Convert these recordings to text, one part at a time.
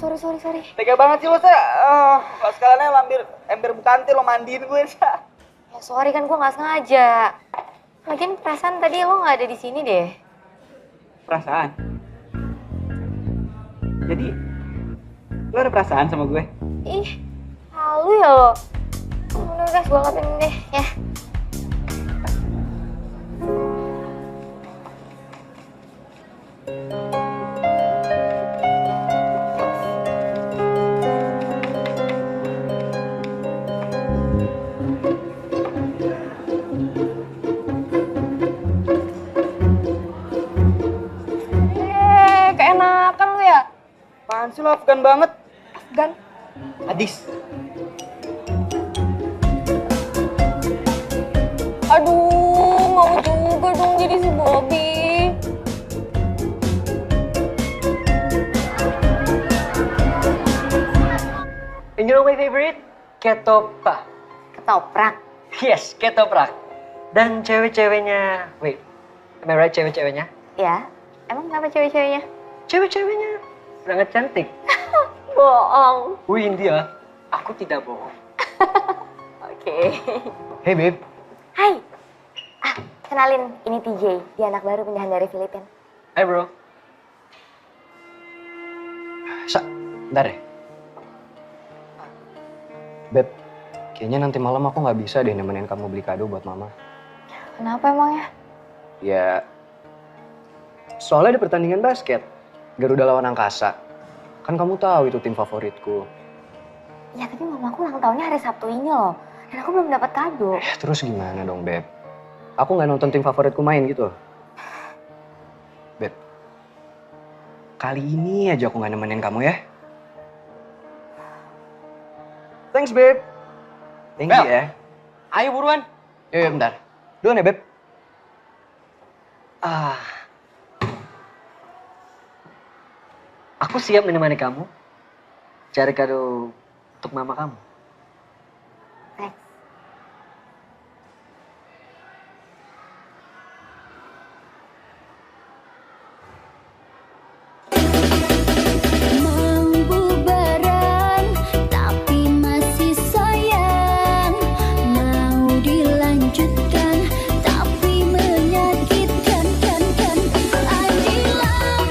sorry. Tega banget sih lo, Sa. Lo sekaliannya ember bukanti lo mandiin gue, Sa. Ya sorry kan gue nggak sengaja. Lagian perasaan tadi lo nggak ada di sini deh. Perasaan? Jadi, lo ada perasaan sama gue? Ih, halu ya lo. Udah guys, gue ngapain deh ya. Keenakan lu ya? Apaan sih lo, Afgan banget? Afgan? Adis. Aduh, mau juga dong jadi si Bobby. And you know my favorite? Ketoprak. Ketoprak? Yes, ketoprak. Dan cewek-ceweknya, wait, am I right cewek-ceweknya? Ya, emang kenapa cewek-ceweknya? Cewek-ceweknya sangat cantik. Bohong. Wih India, aku tidak bohong. Oke. Hey babe. Hai. Kenalin, ini TJ, dia anak baru pindahan dari Filipina. Hai bro. Bentar deh. Beb, kayaknya nanti malam aku nggak bisa deh nemenin kamu beli kado buat mama. Kenapa emangnya? Ya, soalnya ada pertandingan basket. Garuda lawan Angkasa. Kan kamu tahu itu tim favoritku. Ya tapi mamaku ulang tahunnya hari Sabtu ini loh. Dan aku belum dapat kado. Terus gimana dong, Beb? Aku nggak nonton tim favoritku main gitu. Beb, kali ini aja aku nggak nemenin kamu ya. Thanks, Beb. Thank you ya. Ayo buruan. Yuk, bentar. Duluan ya, Beb. Aku siap menemani kamu. Cari kado untuk mama kamu. Thanks. Bubaran tapi masih sayang, mau dilanjutkan tapi menyakitkan kan. Adilah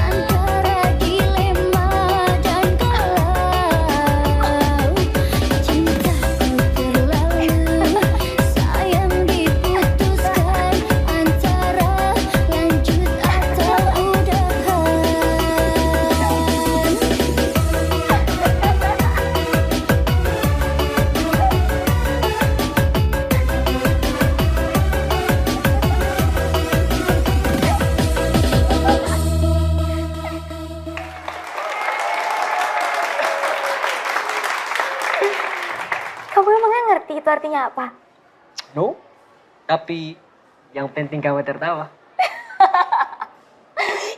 antara dilema dan galau. Cintaku terlalu sayang diputuskan antara lanjut atau udahan. Kamu emangnya ngerti itu artinya apa? No, tapi yang penting kamu tertawa.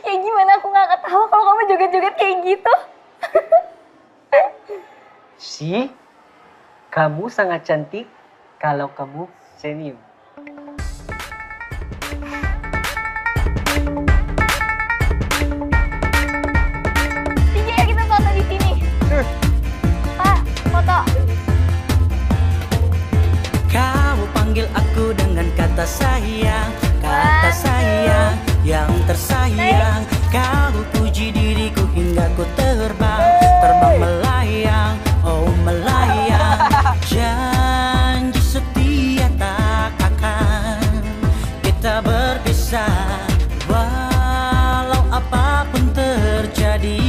Ya gimana aku nggak ketawa kalau kamu joget-joget kayak gitu? Si, kamu sangat cantik kalau kamu senyum. TJ, ya kita foto di sini. Pak, foto. Kamu panggil aku dengan kata sayang yang tersayang. Kamu puji diriku hingga ku terbang melayang, oh melayang. Janji setia tak akan kita berpisah, walau apapun terjadi.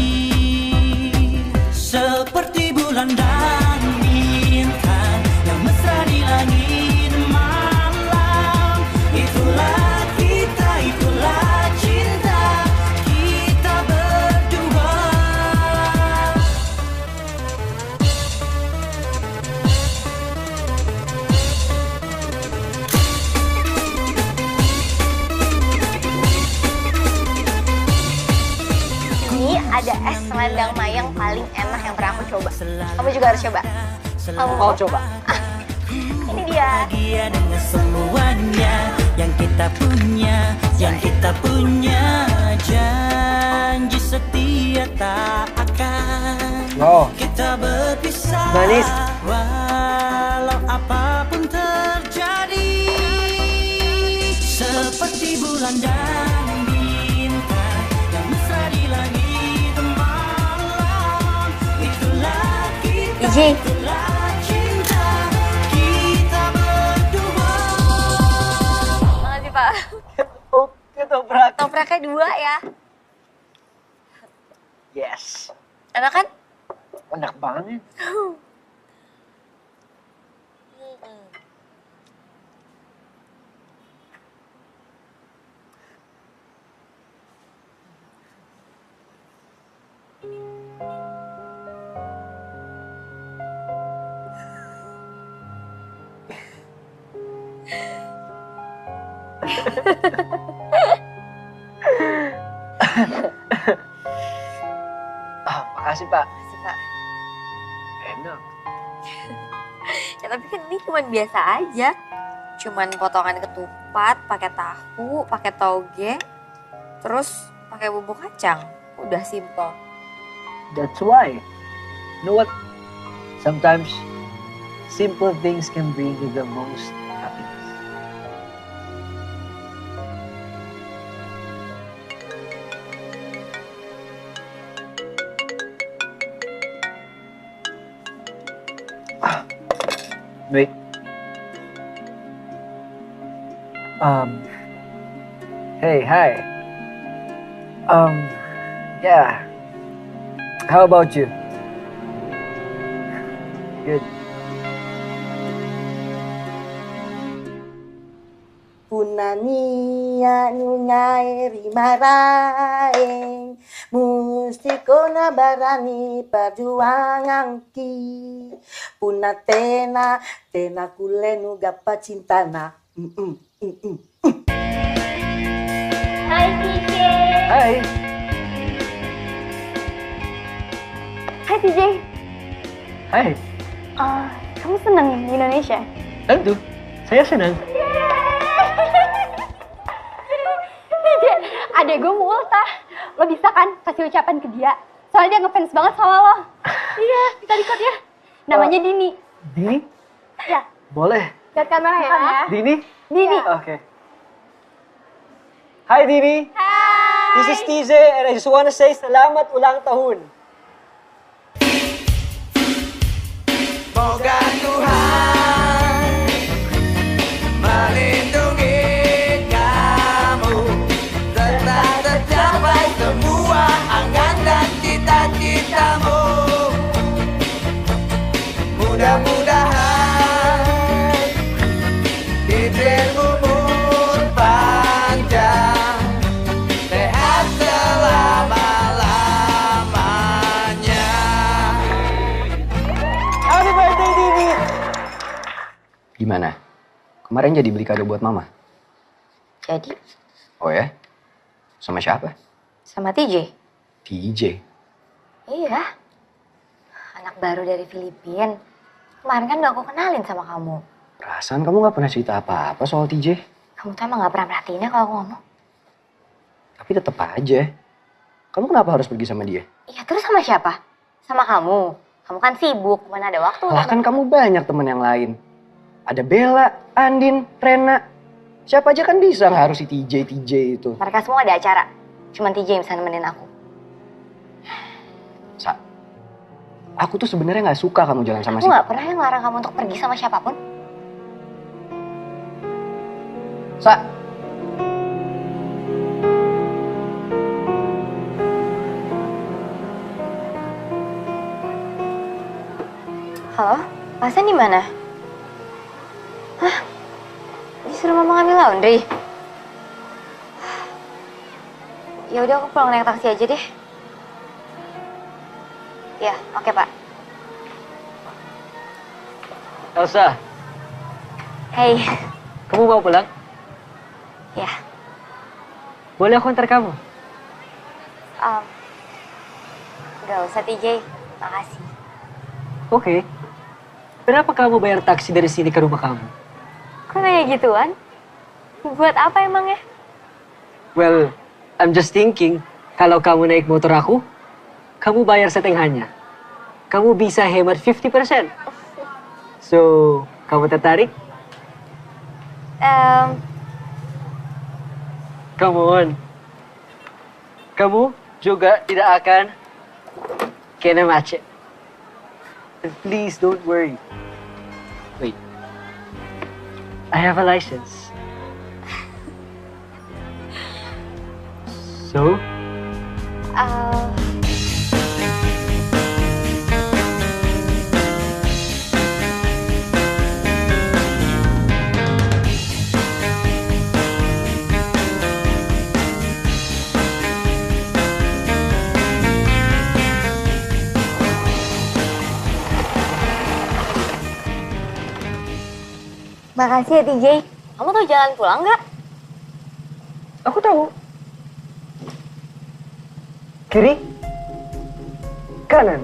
Seperti bulan dan bintang yang mesra di langit malam. Itulah kita, itulah cinta kita berdua. Ini ada es selendang mayang paling enak yang pernah aku coba. Kamu juga harus coba. Kamu Mau coba? Ini dia. bahagia dengan semuanya yang kita punya, yang kita punya. Janji setia tak akan kita berpisah. Manis. Walau apapun terjadi, seperti bulan dan bintang yang mesra di langit malam. Itulah kita, DJ. itulah cinta kita berdua. Makasih Pak. Oke toprak. Topraknya 2 ya. Yes. Enak kan? Enak banget. Makasih Pak. Makasih Pak. Enak. Ya tapi kan ini cuma biasa aja. Cuman potongan ketupat, pakai tahu, pakai toge, terus pakai bumbu kacang. Udah simple. That's why. You know what? Sometimes simple things can bring you the most happiness. Wait. Hey, hi. Yeah. How about you? Good. Punania nunyairi maraeng mustikona barani perjuanganki punatena tena kulenu gapa cintana Hai TJ. Hai. Hai TJ. Hai. Kamu senang di Indonesia? Tentu. Saya senang. TJ, adek gue mau ultah. Lo bisa kan kasih ucapan ke dia? Soalnya dia ngefans banget sama lo. Iya, kita record ya. Namanya Dini. Dini? Ya, Boleh. lihat kamera ya. Dini? Dini. Oke. Hi Dini. Hai. This is TJ and I just wanna say selamat ulang tahun. Moga Tuhan melindungi kamu, serta tercapai semua angan dan cita-citamu. Mudah-mudahan bibirmu umur panjang, sehat selama-lamanya. Happy birthday Dini. Gimana? Kemarin jadi beli kado buat mama? Jadi, Oh ya? Sama siapa? sama TJ. TJ. Iya. Anak baru dari Filipina. Kemarin kan udah aku kenalin sama kamu. Perasaan kamu gak pernah cerita apa-apa soal TJ. Kamu tuh emang gak pernah perhatiinnya kalau aku ngomong. Tapi tetep aja. Kamu kenapa harus pergi sama dia? Iya, terus sama siapa? Sama kamu. Kamu kan sibuk, mana ada waktu. Lah kan kamu banyak temen yang lain. Ada Bella, Andin, Rena. Siapa aja kan bisa, nggak harus si TJ itu. Mereka semua ada acara. Cuman TJ yang bisa nemenin aku. Sa, aku tuh sebenarnya nggak suka kamu jalan sama Aku si... gak pernah yang ngelarang kamu untuk pergi sama siapapun. Sa, Halo, Pasen di mana? Hah? Disuruh mama ngambil laundry? Ya udah aku pulang naik taksi aja deh. Ya, oke Pak. Elsa, Hey, kamu mau pulang? ya. Boleh aku antar kamu? Gak usah TJ, makasih. Oke. Kenapa kamu bayar taksi dari sini ke rumah kamu? Kok nanya gituan? Buat apa emangnya? Well, I'm just thinking, kalau kamu naik motor aku, kamu bayar setengahnya. Kamu bisa hemat 50%. So, kamu tertarik? Come on. Kamu juga tidak akan kena macet. And please don't worry. Wait. I have a license. So, Makasih ya TJ. Kamu tahu jalan pulang nggak? aku tahu. Kiri, kanan,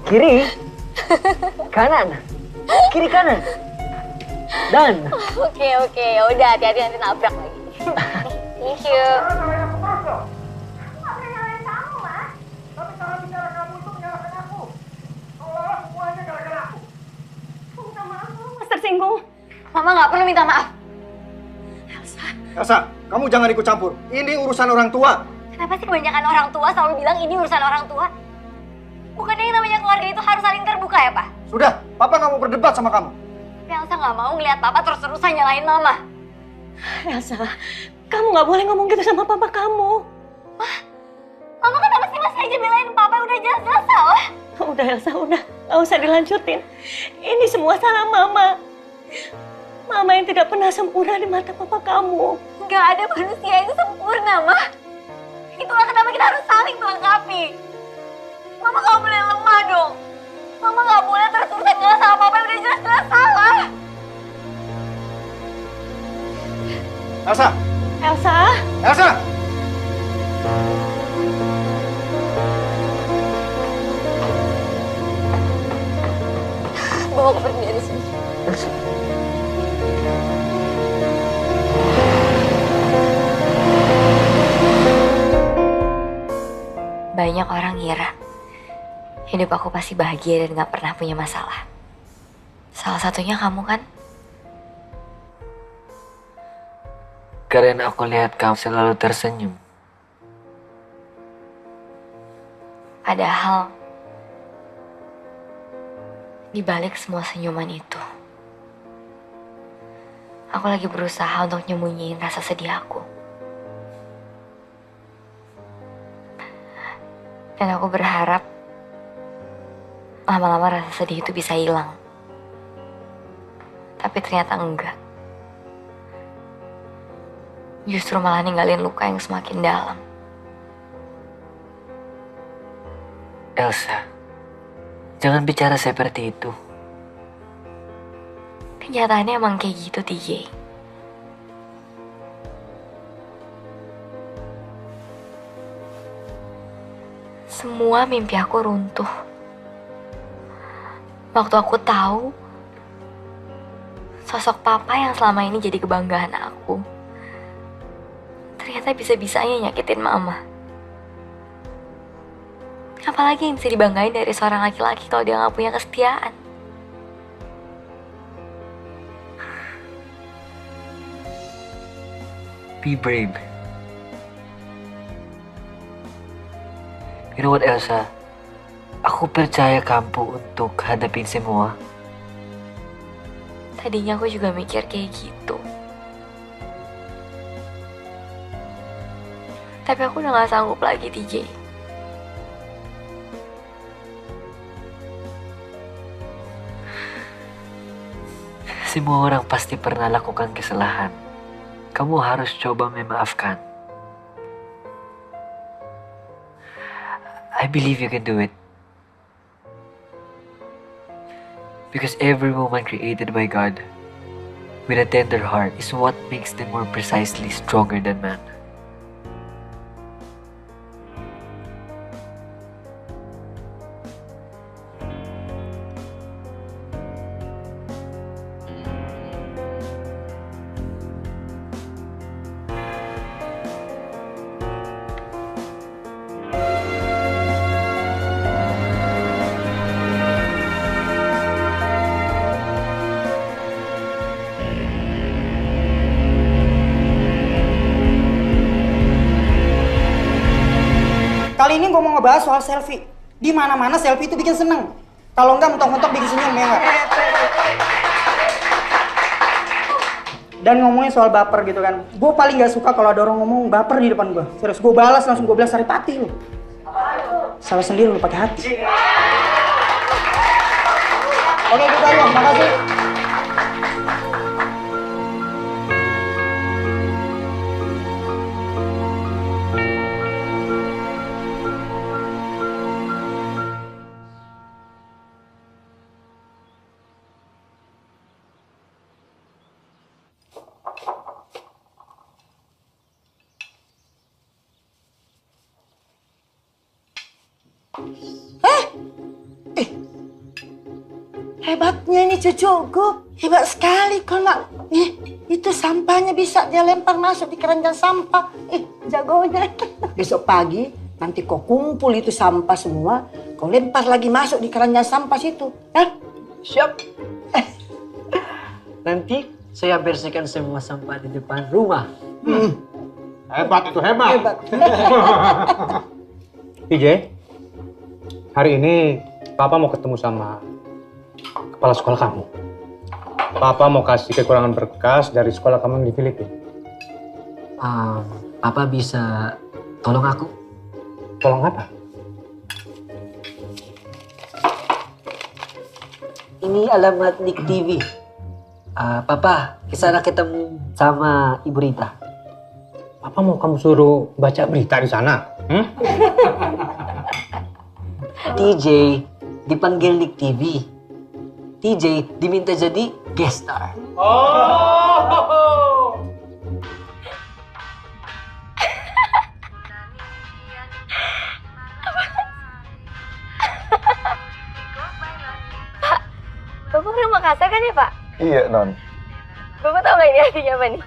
kiri, kanan, kiri kanan, dan Oke, ya udah hati-hati nanti nabrak lagi. Thank you. Tersinggung. Mama nggak perlu minta maaf. Elsa, kamu jangan ikut campur. Ini urusan orang tua. Kenapa sih kebanyakan orang tua selalu bilang ini urusan orang tua? Bukannya yang namanya keluarga itu harus saling terbuka ya, Pak? Sudah, Papa nggak mau berdebat sama kamu. Tapi Elsa nggak mau ngeliat Papa terus-terusan nyalahin Mama. Elsa, kamu nggak boleh ngomong gitu sama papa kamu. Mama kenapa sih masih aja belain Papa? Udah jelas-jelas salah. Udah Elsa, udah. Nggak usah dilanjutin. Ini semua salah Mama. Mama yang tidak pernah sempurna di mata papa kamu. Nggak ada manusia yang sempurna, Ma. Itulah kenapa kita harus saling melengkapi. Mama nggak boleh lemah dong. Mama nggak boleh terus-terusan ngalah sama Papa yang udah jelas-jelas salah. Elsa, Elsa, Elsa! Gue mau pergi dari sini. Banyak orang ngira hidup aku pasti bahagia dan gak pernah punya masalah. Salah satunya kamu kan? karena aku lihat kamu selalu tersenyum. Padahal di balik semua senyuman itu, aku lagi berusaha untuk nyembunyiin rasa sedih aku. Dan aku berharap lama-lama rasa sedih itu bisa hilang. Tapi ternyata enggak. Justru malah ninggalin luka yang semakin dalam. Elsa, jangan bicara seperti itu. Kenyataannya emang kayak gitu, TJ. Semua mimpi aku runtuh. Waktu aku tahu sosok papa yang selama ini jadi kebanggaan aku ternyata bisa-bisanya nyakitin mama. Apalagi yang bisa dibanggain dari seorang laki-laki kalau dia gak punya kesetiaan. Be brave. You know what, Elsa? Aku percaya kamu untuk hadapin semua. Tadinya aku juga mikir kayak gitu. Tapi aku udah gak sanggup lagi, TJ. Semua orang pasti pernah lakukan kesalahan. Kamu harus coba memaafkan. I believe you can do it. Because every woman created by God with a tender heart is what makes them more precisely stronger than man. Kali ini gue mau ngebahas soal selfie. Di mana-mana selfie itu bikin seneng. Kalau enggak mentok-mentok bikin senyum ya enggak? Dan ngomongin soal baper gitu kan. Gue paling gak suka kalau ada orang ngomong baper di depan gue. Serius, gue balas langsung gue bilang saripati lu. Salah sendiri lu pakai hati. Oke, gitu aja. Makasih. Hebatnya ini cucuku, hebat sekali kau nak. Itu sampahnya bisa dia lempar masuk di keranjang sampah. Jagonya. Besok pagi nanti kau kumpul itu sampah semua, kau lempar lagi masuk di keranjang sampah situ. Siap. Nanti saya bersihkan semua sampah di depan rumah. Hebat itu, hebat. TJ, hari ini Papa mau ketemu sama kepala sekolah kamu. Papa mau kasih kekurangan berkas dari sekolah kamu di Filipina. Papa bisa tolong aku? Tolong apa? Ini alamat Nick TV. Papa, kesana ketemu sama Ibu Rita. Papa mau kamu suruh baca berita di sana? TJ dipanggil Nick TV. TJ diminta jadi guest star. Oh. Pak, Bapak orang Makassar kan ya Pak? Iya, Non. Bapak tahu nggak ini artinya apa nih?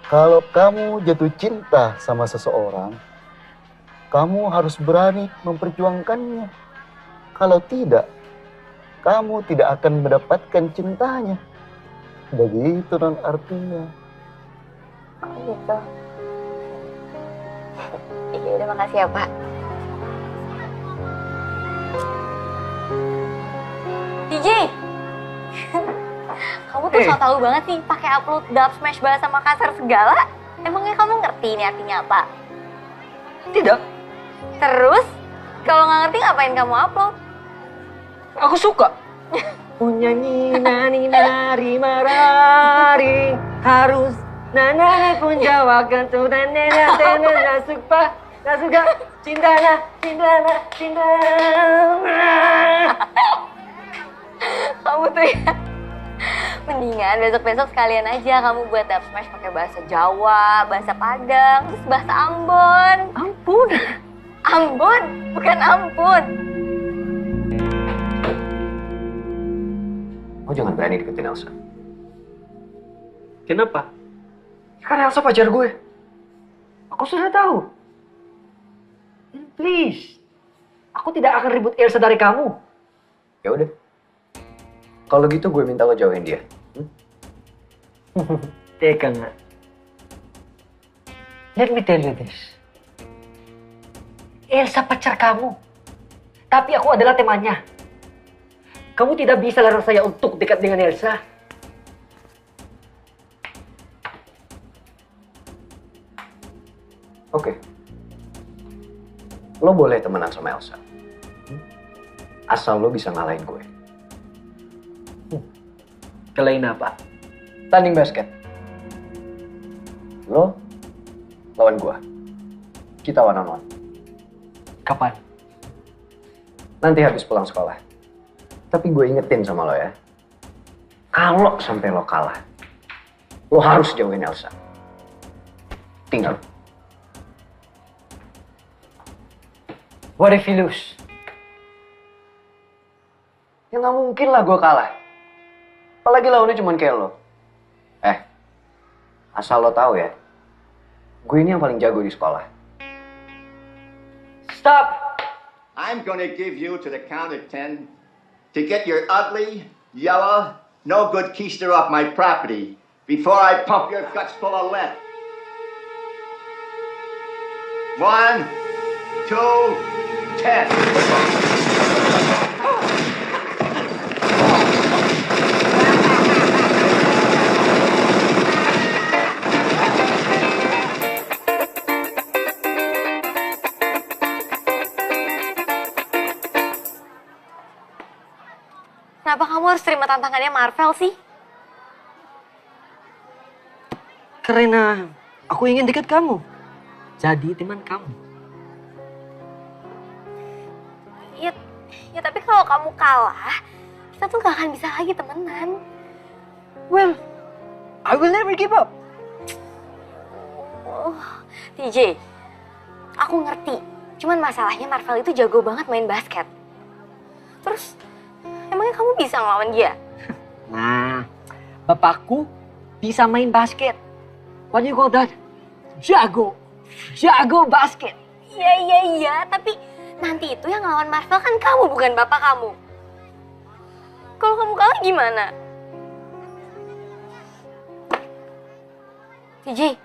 Kalau kamu jatuh cinta sama seseorang, kamu harus berani memperjuangkannya. Kalau tidak, kamu tidak akan mendapatkan cintanya. Begitu Non artinya. Oh gitu. Iya udah makasih ya Pak. DJ, kamu tuh so tau banget sih pakai upload dub smash bahasa Makassar segala. Emangnya kamu ngerti ini artinya apa? Tidak. Terus kalau nggak ngerti ngapain kamu upload? Aku suka. Punya nani nari marari harus nana pun jawabkan tuh nana suka cintana. Kamu tuh ya. Mendingan besok-besok sekalian aja kamu buat dub smash pakai bahasa Jawa, bahasa Padang, terus bahasa Ambon. Ampun. Ambon, bukan ampun. Oh, jangan berani deketin Elsa. Kenapa? Karena Elsa pacar gue. Aku sudah tahu. Please. Aku tidak akan ribut Elsa dari kamu. Ya udah. Kalau gitu gue minta lo jauhin dia. Teka nggak? Let me tell you this. Elsa pacar kamu. Tapi aku adalah temannya. Kamu tidak bisa larang saya untuk dekat dengan Elsa. Oke. Lo boleh temenan sama Elsa. Asal lo bisa ngalahin gue. Kelain apa? Tanding basket. Lo lawan gue. Kita one on one. Kapan? Nanti habis pulang sekolah. Tapi gue ingetin sama lo ya. Kalau sampai lo kalah, lo harus jauhin Elsa. Tinggal. What if you lose? Ya nggak mungkin lah gue kalah. Apalagi lawannya cuma kayak lo. Asal lo tahu ya. Gue ini yang paling jago di sekolah. Stop! I'm gonna give you to the count of 10 to get your ugly, yellow, no good keister off my property before I pump your guts full of lead. 1, 2, 10. Kenapa kamu harus terima tantangannya Marvel sih? Karena aku ingin dekat kamu. Jadi teman kamu. Ya tapi kalau kamu kalah, kita tuh gak akan bisa lagi temenan. Well, I will never give up. Oh, TJ, aku ngerti. Cuman masalahnya Marvel itu jago banget main basket. Terus, emangnya kamu bisa ngelawan dia? Nah, bapakku bisa main basket. What do you call that? Jago. Jago basket. Iya, tapi nanti itu yang ngelawan Marvel kan kamu, bukan bapak kamu. Kalau kamu kalah gimana? TJ.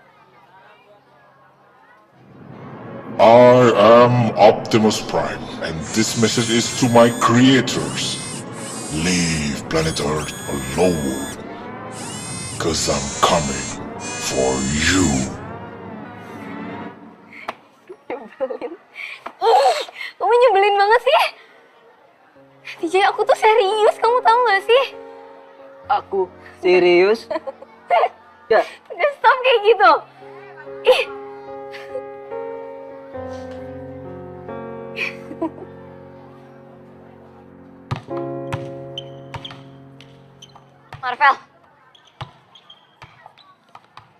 I am Optimus Prime, and this message is to my creators. Leave planet Earth alone, cause I'm coming for you. Nyebelin. Ih, kamu nyebelin banget sih. TJ, aku tuh serius, kamu tahu gak sih? Aku serius? Ya. Udah stop kayak gitu. Ih. Marvel,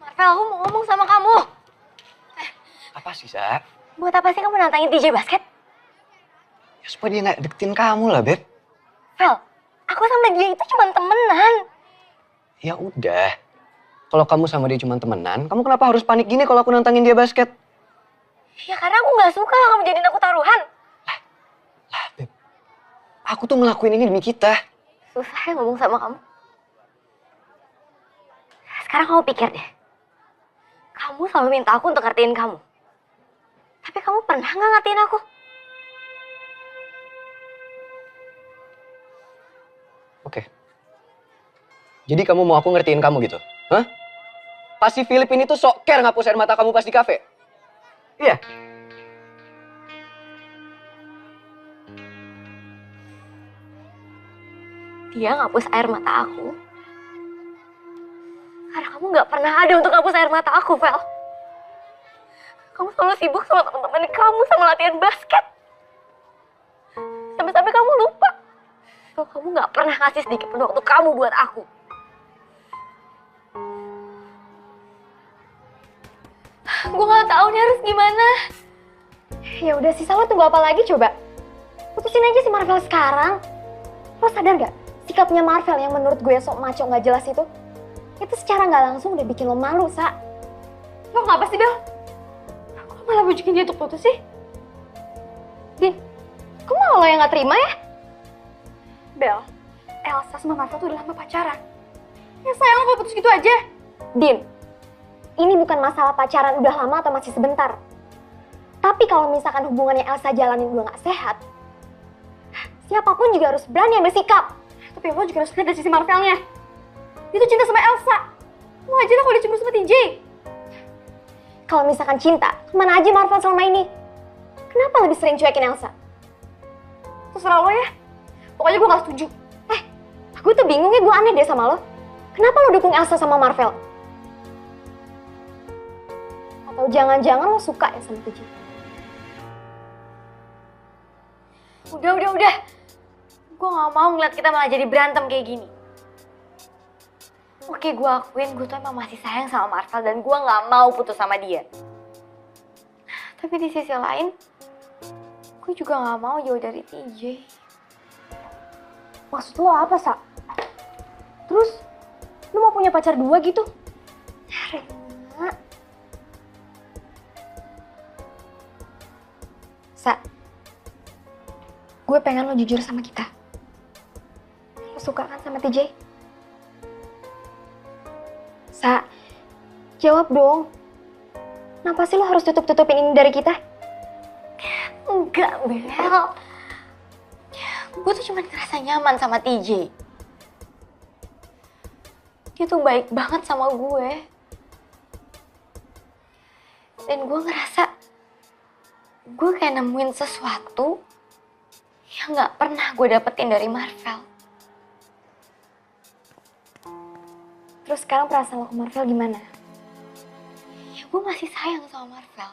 aku mau ngomong sama kamu. Apa sih, Sa? Buat apa sih kamu nantangin TJ basket? Ya supaya dia nggak deketin kamu lah, Beb. Vel, aku sama dia itu cuma temenan. Ya udah. Kalau kamu sama dia cuma temenan, kamu kenapa harus panik gini kalau aku nantangin dia basket? Ya karena aku nggak suka kamu jadiin aku taruhan. Lah, Beb. Aku tuh ngelakuin ini demi kita. Susah ya ngomong sama kamu. Sekarang kamu pikir deh. Kamu selalu minta aku untuk ngertiin kamu. Tapi kamu pernah nggak ngertiin aku? Oke. Jadi kamu mau aku ngertiin kamu gitu? Hah? Pas si Philip ini tuh sok care ngapus air mata kamu pas di kafe? Iya. Dia ngapus air mata aku. Karena kamu nggak pernah ada untuk ngapus air mata aku, Vel. Kamu selalu sibuk sama teman-teman kamu, sama latihan basket. Sampai-sampai kamu lupa kalau kamu nggak pernah ngasih sedikit pun waktu kamu buat aku. Gue nggak tahu nih harus gimana. Ya udah sisa lo tunggu apa lagi coba? Putusin aja si Marvel sekarang. Lo sadar gak? Sikapnya Marvel yang menurut gue sok maco nggak jelas itu secara nggak langsung udah bikin lo malu, Sa. Lo ngapa sih, Bel? Kok malah bujukin dia untuk putus sih? Din, kok malah lo yang nggak terima ya? Bel, Elsa sama Marvel tuh udah lama pacaran. Ya sayang lo kok putus gitu aja. Din, ini bukan masalah pacaran udah lama atau masih sebentar. Tapi kalau misalkan hubungannya Elsa jalanin udah nggak sehat, siapapun juga harus berani ambil sikap. Tapi lo juga harus lihat dari sisi Marvelnya. Dia tuh cinta sama Elsa. Wajar lah kalau dia cemburu sama TJ. Kalau misalkan cinta, kemana aja Marvel selama ini? Kenapa lebih sering cuekin Elsa? Terserah lo ya. Pokoknya gue gak setuju. Gue tuh bingung ya, gue aneh deh sama lo. Kenapa lo dukung Elsa sama Marvel? Atau jangan-jangan lo suka ya sama TJ? Udah. Gue gak mau ngeliat kita malah jadi berantem kayak gini. Oke, gue akuin gue tuh emang masih sayang sama Marvel dan gue gak mau putus sama dia. Tapi di sisi lain, gue juga gak mau jauh dari TJ. Maksud lo apa, Sa? Terus, lo mau punya pacar dua gitu? Rena. Sa, gue pengen lo jujur sama kita. Lo suka kan sama TJ? Sa, jawab dong. Kenapa sih lo harus tutup-tutupin ini dari kita? Enggak, Bel. Gue tuh cuma ngerasa nyaman sama TJ. Dia tuh baik banget sama gue. Dan gue ngerasa gue kayak nemuin sesuatu yang gak pernah gue dapetin dari Marvel. Terus sekarang perasaan lo ke Marvel gimana? Ya gue masih sayang sama Marvel.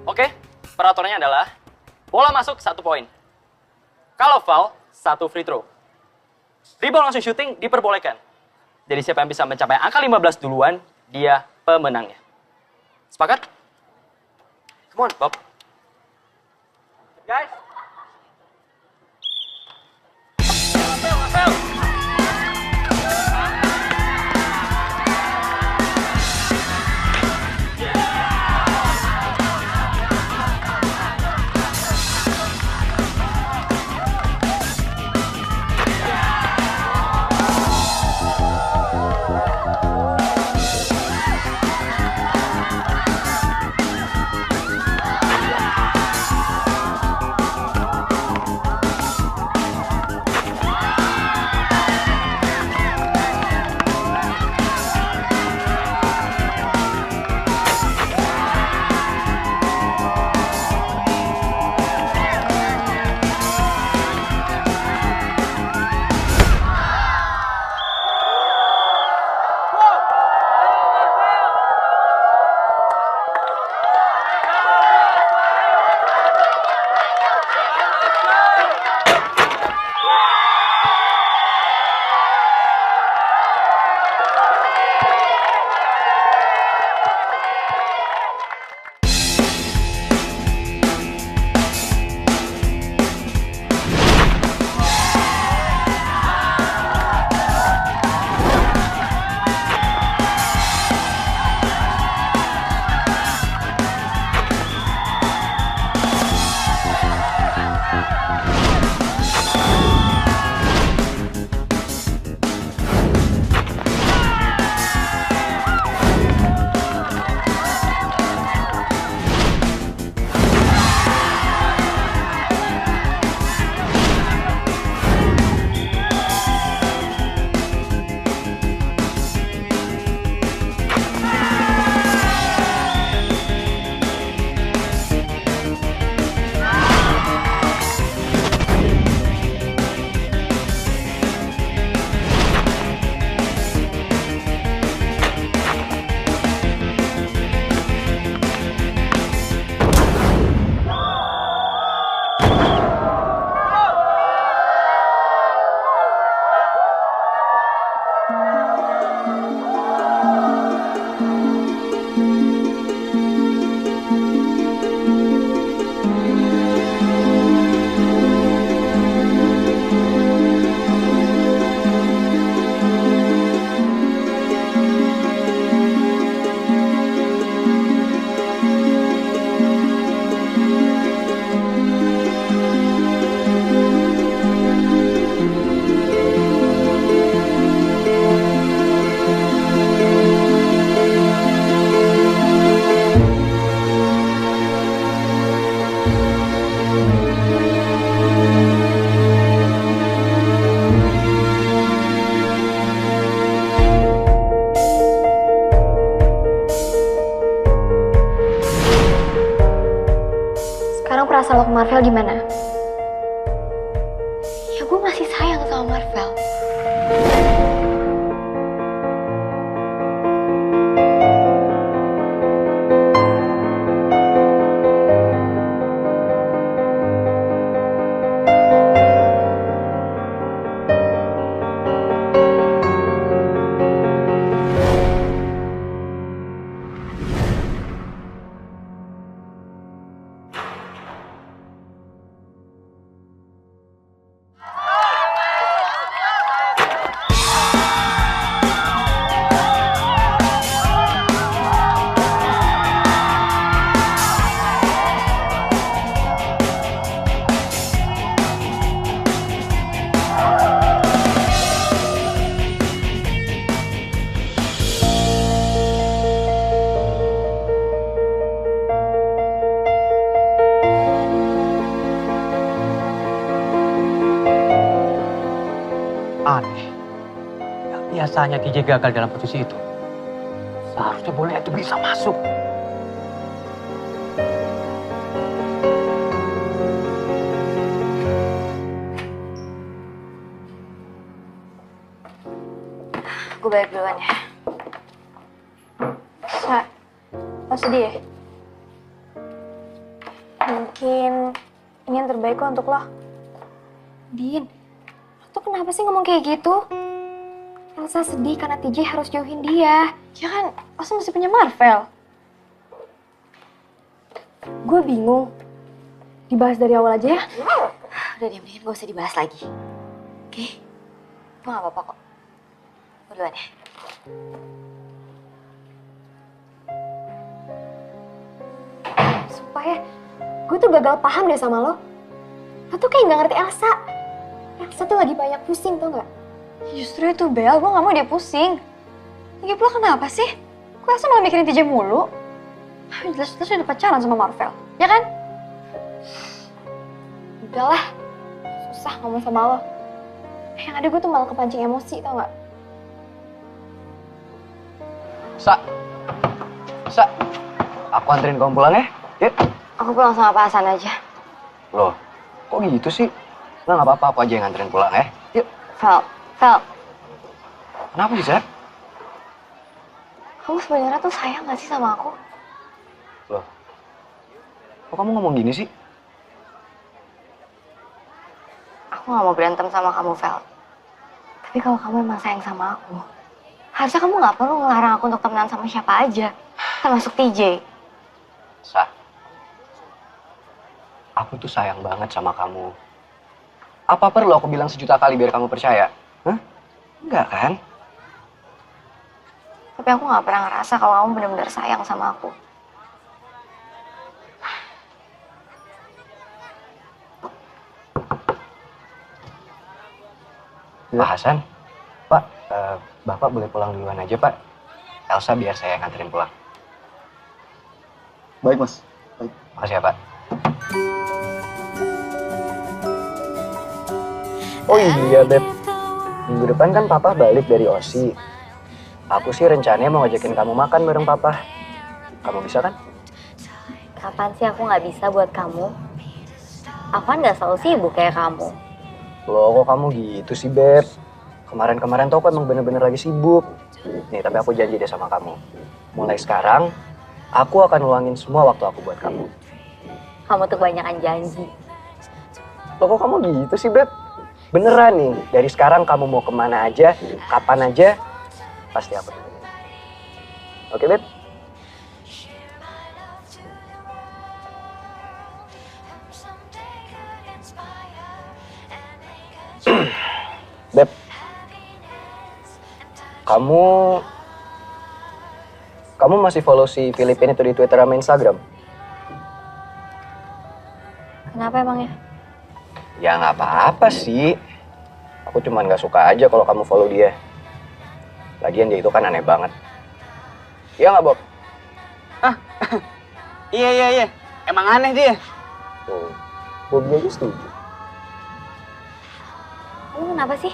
Oke, peraturannya adalah bola masuk 1 poin. Kalau foul, 1 free throw. Rebound langsung shooting diperbolehkan. Jadi siapa yang bisa mencapai angka 15 duluan, dia pemenangnya. Sepakat? Come on, Bob. Guys. perasaan lo ke Marvel gimana? Ya gue masih sayang sama Marvel. aneh. Yang biasanya TJ gagal dalam posisi itu. Seharusnya bola itu bisa masuk. Gue balik duluan ya. Sa, lo sedih ya? Mungkin ini yang terbaik kok untuk lo. Din, lo tuh kenapa sih ngomong kayak gitu? Elsa sedih karena TJ harus jauhin dia. Ya kan, Elsa masih punya Marvel. Gue bingung. Dibahas dari awal aja ya? Udah deh, mendingan gak usah dibahas lagi. Oke? Gue gak apa-apa kok. Gue duluan ya. Sumpah ya, gue tuh gagal paham deh sama lo. Lo tuh kayak gak ngerti Elsa. Elsa tuh lagi banyak pusing, tau gak? Justru itu Bel, gue gak mau dia pusing. Lagi pula kenapa sih? Kok Elsa malah mikirin TJ mulu? Jelas-jelas udah pacaran sama Marvel, ya kan? Udahlah, susah ngomong sama lo. Yang ada gue tuh malah kepancing emosi, tau gak? Sa, aku anterin kamu pulang ya. Yuk. Aku pulang sama Pak Hasan aja. Loh, kok gitu sih? Nah, nggak apa-apa, aku aja yang nganterin pulang ya. Yuk. Fel, Kenapa sih, Sep? kamu sebenarnya tuh sayang gak sih sama aku? Loh, kok kamu ngomong gini sih? Aku gak mau berantem sama kamu, Fel. Tapi kalau kamu emang sayang sama aku, harusnya kamu gak perlu ngelarang aku untuk temenan sama siapa aja, termasuk TJ. Sa, aku tuh sayang banget sama kamu. Apa perlu aku bilang sejuta kali biar kamu percaya? Hah? Enggak kan? Tapi aku gak pernah ngerasa kalau kamu benar-benar sayang sama aku. Pak Hasan, Pak, Bapak boleh pulang duluan aja, Pak. Elsa biar saya nganterin pulang. Baik, Mas. Baik. Makasih ya, Pak. Oh iya, Beb. Minggu depan kan Papa balik dari OSI. Aku sih rencananya mau ngajakin kamu makan bareng Papa. Kamu bisa kan? Kapan sih aku gak bisa buat kamu? Aku kan gak selalu sibuk kayak kamu. Loh, kok kamu gitu sih, Beb? Kemarin-kemarin tuh aku emang bener-bener lagi sibuk. Nih, tapi aku janji deh sama kamu. Mulai sekarang, aku akan luangin semua waktu aku buat kamu. Kamu tuh kebanyakan janji. Loh, kok kamu gitu sih, Beb? Beneran nih, dari sekarang kamu mau kemana aja, kapan aja, pasti aku temenin. Oke, Beb? Beb, kamu masih follow si Filipin itu di Twitter sama Instagram? Kenapa emangnya? Ya nggak apa-apa sih. Aku cuman nggak suka aja kalau kamu follow dia. Lagian dia itu kan aneh banget. Iya nggak, Bob? Iya. Emang aneh dia. Tuh, Bobby aja setuju. Kamu kenapa sih?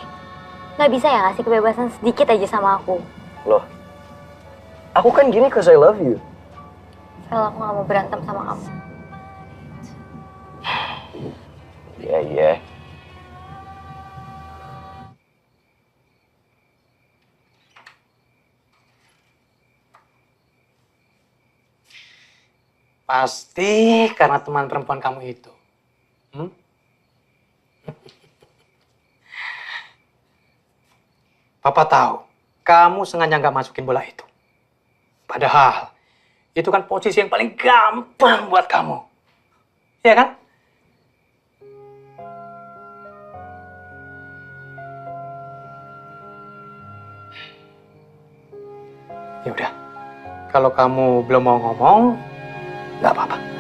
Gak bisa ya ngasih kebebasan sedikit aja sama aku? Loh, aku kan gini cause I love you. Fel, aku gak mau berantem sama kamu. Iya. Pasti karena teman perempuan kamu itu. Papa tahu, kamu sengaja nggak masukin bola itu. Padahal, itu kan posisi yang paling gampang buat kamu. Iya kan? Ya udah, kalau kamu belum mau ngomong, nggak apa-apa.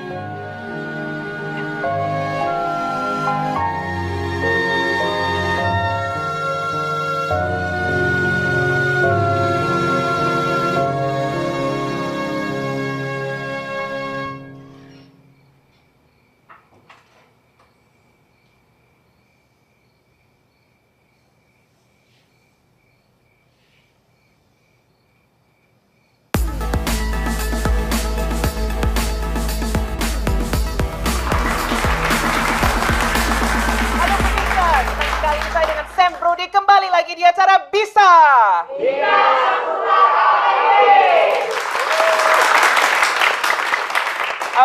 di acara Bisa.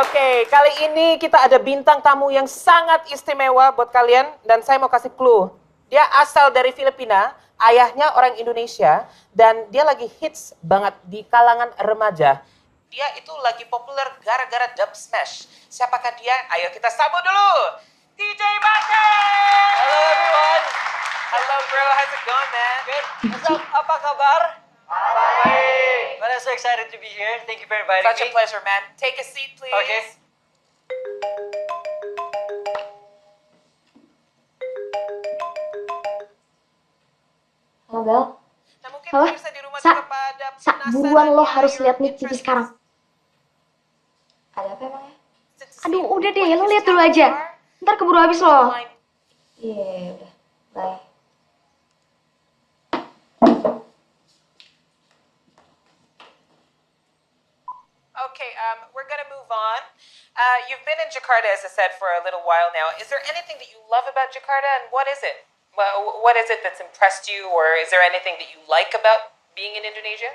Oke, kali ini kita ada bintang tamu yang sangat istimewa buat kalian dan saya mau kasih clue. Dia asal dari Filipina, ayahnya orang Indonesia dan dia lagi hits banget di kalangan remaja. Dia itu lagi populer gara-gara Dub Smash. Siapakah dia? Ayo kita sambut dulu. DJ Bake! Hello everyone. Hello bro, how's it going man? Good. What's up? Apa kabar? Baik. But I'm so excited to be here. Thank you for inviting Such a me. pleasure man. Take a seat please. Okay. Halo Bel. Nah, mungkin Halo? pemirsa di rumah Sa, juga pada Sa, buruan lo harus lihat nih TV sekarang. Ada apa emangnya? Aduh, udah deh, lo lihat dulu aja. Ntar keburu habis lo. Iya, udah. Bye. Okay, we're gonna move on. You've been in Jakarta, as I said, for a little while now. Is there anything that you love about Jakarta, and what is it? What is it that's impressed you, or is there anything that you like about being in Indonesia?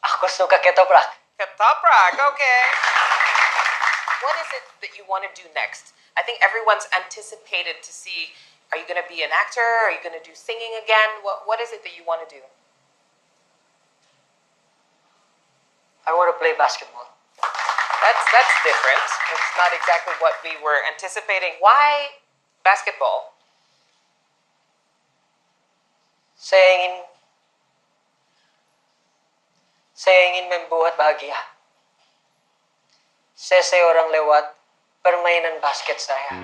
Aku suka ketoprak. Ketoprak, okay. What is it that you want to do next? I think everyone's anticipated to see, are you going to be an actor? Are you going to do singing again? What is it that you want to do? I want to play basketball. That's different. It's not exactly what we were anticipating. Why basketball? Saya ingin membuat bahagia. Seseorang lewat permainan basket saya.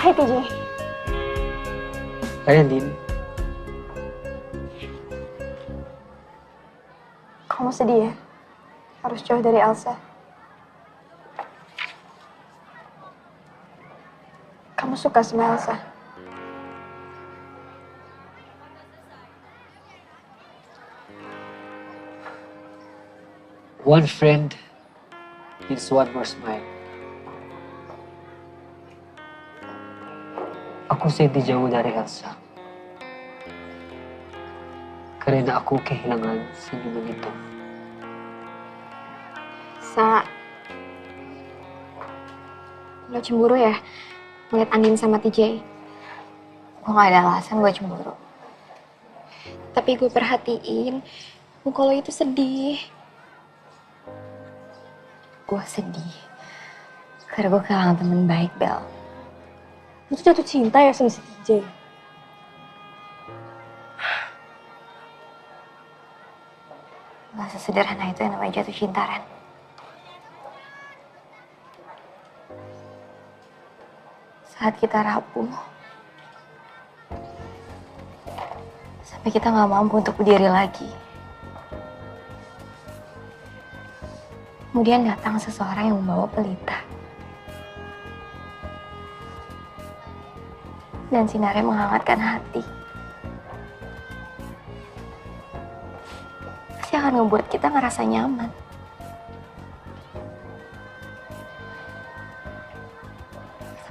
Hai TJ. Hai Andin. Kamu sedih ya? Harus jauh dari Elsa. Kamu suka sama Elsa? One friend needs one more smile. Aku sedih jauh dari Elsa. Karena aku kehilangan senyuman itu. Sa, lo cemburu ya ngeliat Andin sama TJ? Gue gak ada alasan buat cemburu. Tapi gue perhatiin, muka lo itu sedih. Gue sedih. Karena gue kehilangan temen baik, Bel. Lo tuh jatuh cinta ya sama si TJ? Gak sesederhana itu yang namanya jatuh cinta, Ren. Saat kita rapuh, sampai kita gak mampu untuk berdiri lagi. Kemudian datang seseorang yang membawa pelita. Dan sinarnya menghangatkan hati. Pasti akan ngebuat kita ngerasa nyaman.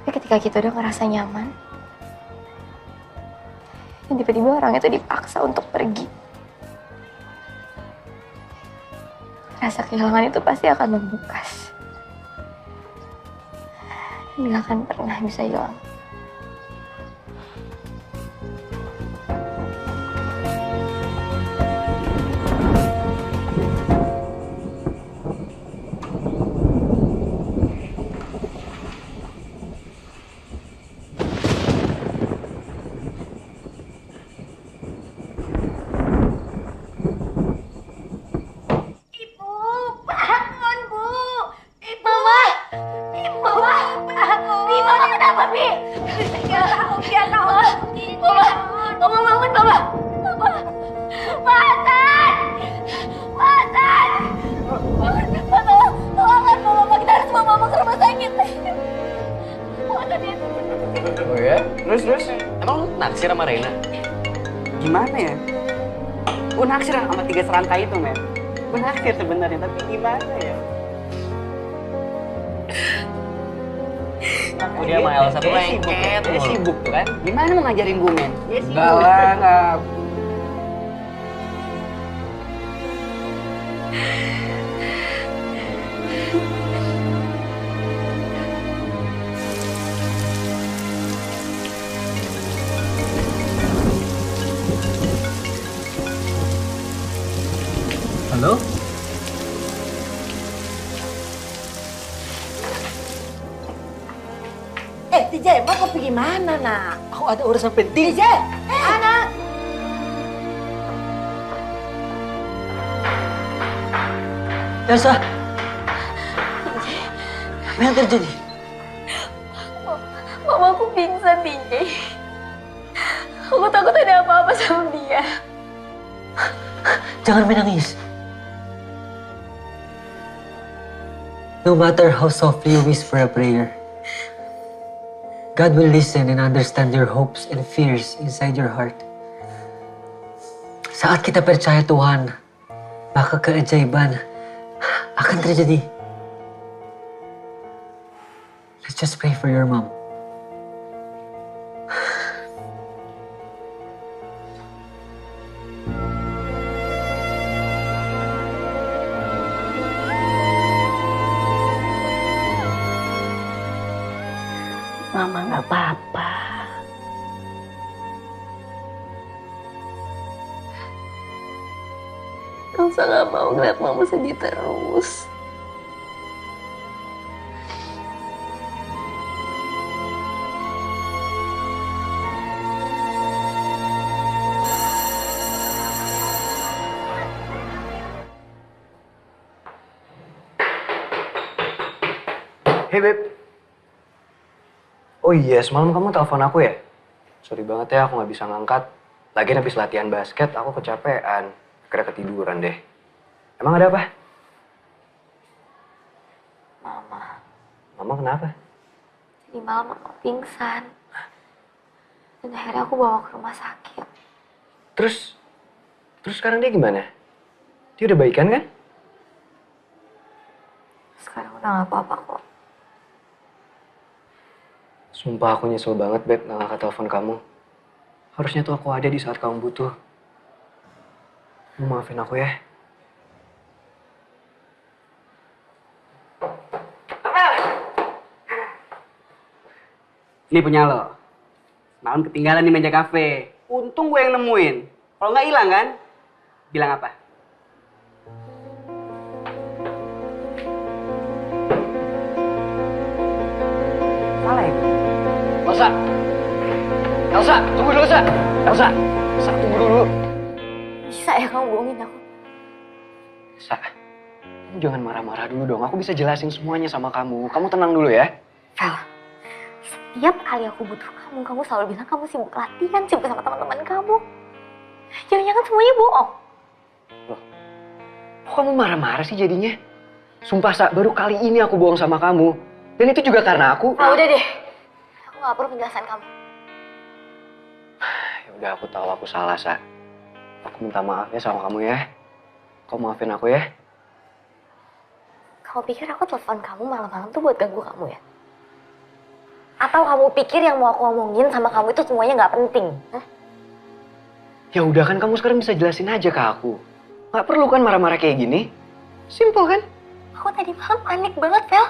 Tapi ketika kita udah ngerasa nyaman, dan tiba-tiba orang itu dipaksa untuk pergi. Rasa kehilangan itu pasti akan membekas. Dan gak akan pernah bisa hilang. Bi, Mama kenapa, Bi? naksir sama Reina? Gimana ya? Gue naksir sama 3 serangka itu, men. Gue naksir sebenarnya, tapi gimana ya? Aku dia sama Elsa tuh lengket Dia mulu. sibuk tuh kan. Gimana mau ngajarin gue, men? Dia sibuk. Enggak lah, enggak. Halo? TJ, mau pergi mana, nak? Aku ada urusan penting. TJ, anak. Elsa! Apa yang terjadi? Mama aku pingsan, TJ. Aku takut ada apa-apa sama dia. Jangan menangis. No matter how softly you whisper a prayer, God will listen and understand your hopes and fears inside your heart. Saat kita percaya Tuhan, maka keajaiban akan terjadi. Let's just pray for your mom. Mama nggak apa-apa. Elsa gak mau ngeliat mama sedih terus. Hey Beb. Oh iya, semalam kamu telepon aku ya? Sorry banget ya, aku nggak bisa ngangkat. Lagian habis latihan basket, aku kecapean. Kira ketiduran deh. Emang ada apa? Mama, Mama kenapa? tadi malam mama pingsan. Dan akhirnya aku bawa ke rumah sakit. Terus sekarang dia gimana? Dia udah baikan kan? Sekarang udah gak apa-apa kok. Sumpah aku nyesel banget, Beb, nggak ngangkat telepon kamu. Harusnya tuh aku ada di saat kamu butuh. Kamu maafin aku ya. Ini punya lo. Malam ketinggalan di meja kafe. Untung gue yang nemuin. Kalau nggak hilang kan? Bilang apa? Salah ya? Elsa! Elsa, tunggu dulu, Elsa! Elsa, tunggu dulu. Bisa ya kamu bohongin aku? Elsa, kamu jangan marah-marah dulu dong. Aku bisa jelasin semuanya sama kamu. Kamu tenang dulu ya. Fel, setiap kali aku butuh kamu selalu bilang kamu sibuk latihan, sibuk sama teman-teman kamu. Jangan-jangan semuanya bohong. Kok kamu marah-marah sih jadinya? Sumpah, Sa, baru kali ini aku bohong sama kamu. Dan itu juga karena aku... Ah, udah deh. Aku gak perlu penjelasan kamu. Ya udah, aku tahu aku salah, Sa. Aku minta maaf ya sama kamu ya. Kau maafin aku ya. Kamu pikir aku telepon kamu malam-malam tuh buat ganggu kamu ya? Atau kamu pikir yang mau aku ngomongin sama kamu itu semuanya gak penting? Hah? Ya udah kan, kamu sekarang bisa jelasin aja ke aku. Gak perlu kan marah-marah kayak gini. Simple kan? Aku tadi malam panik banget, Fel.